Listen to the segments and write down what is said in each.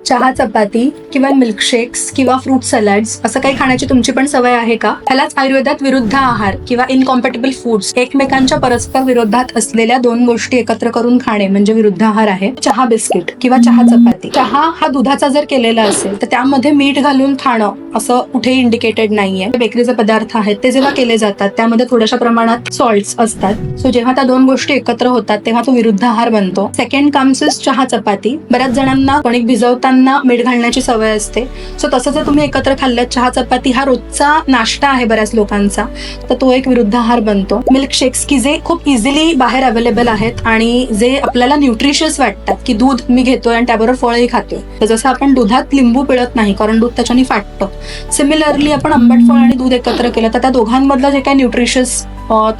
चहा चपाती किंवा मिल्कशेक्स किंवा फ्रूट सलाड्स असं काही खाण्याची तुमची पण सवय आहे का? ह्यालाच आयुर्वेदात विरुद्ध आहार किंवा इनकॉम्पॅटेबल फूड्स, एकमेकांच्या परस्पर विरोधात असलेल्या दोन गोष्टी एकत्र करून खाणे म्हणजे विरुद्ध आहार आहे. चहा बिस्किट किंवा चहा चपाती. चहा हा दुधाचा जर केलेला असेल तर त्यामध्ये मीठ घालून खाणं असं कुठेही इंडिकेटेड नाहीये. बेकरीचे पदार्थ आहेत ते जेव्हा केले जातात त्यामध्ये थोड्याशा प्रमाणात सॉल्ट्स असतात. सो जेव्हा त्या दोन गोष्टी एकत्र होतात तेव्हा तो विरुद्ध आहार बनतो. सेकंड कम्स इज चहा चपाती. बऱ्याच जणांना कणिक भिजवताना मीठ घालण्याची सवय असते. सो तसं जर तुम्ही एकत्र खाल्लं, चहा चपाती हा रोजचा नाश्ता आहे बऱ्याच लोकांचा, तर तो एक विरुद्ध आहार बनतो. मिल्कशेक्स की जे खूप इझिली बाहेर अवेलेबल आहेत आणि जे आपल्याला न्यूट्रिशियस वाटतात, की दूध मी घेतोय आणि त्याबरोबर फळही खातोय, तर जसं आपण दुधात लिंबू पिळत नाही कारण दूध त्याच्याने फाटतं, सिमिलरली आपण आंबट फळ आणि दूध एकत्र केलं तर त्या दोघांमधलं जे काही न्यूट्रिशियस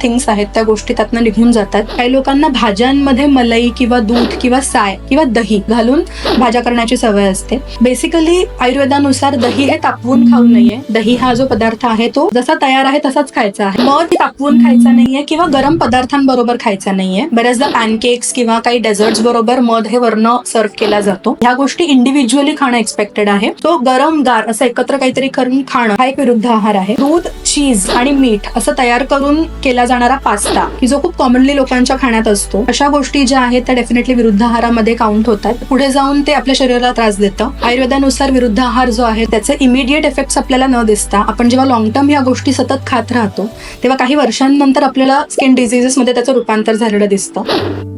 थिंग्स आहेत त्या गोष्टी त्यातनं निघून जातात. काही लोकांना भाज्यांमध्ये मलाई किंवा दूध किंवा साय किंवा दही घालून भाज्या करण्याची सवय असते. बेसिकली आयुर्वेदानुसार दही हे तापवून खाऊ नये. दही हा जो पदार्थ आहे तो जसा तयार आहे तसाच खायचा आहे. मध तापवून खायचा नाहीये किंवा गरम पदार्थांबरोबर खायचा नाहीये. बऱ्याचदा पॅनकेक्स किंवा काही डेझर्ट्स बरोबर मध हे वर्ण सर्व केला जातो. ह्या गोष्टी इंडिव्हिज्युअली खाणं एक्सपेक्टेड आहे. तो गरम गार असं एकत्र काहीतरी करून खाणं हा एक विरुद्ध आहार आहे. दूध, चीज आणि मीठ असं तयार करून केला जाणारा पास्ता की जो खूप कॉमनली लोकांच्या खाण्यात असतो, अशा गोष्टी ज्या आहेत त्या डेफिनेटली विरुद्ध आहारामध्ये काउंट होतात. पुढे जाऊन ते आपल्या शरीराला त्रास देतं. आयुर्वेदानुसार विरुद्ध आहार जो आहे त्याचे इमिडिएट इफेक्ट्स आपल्याला न दिसता आपण जेव्हा लॉंग टर्म या गोष्टी सतत खात राहतो तेव्हा काही वर्षांनंतर आपल्याला स्किन डिझिजेस मध्ये त्याचं रूपांतर झालेलं दिसतं.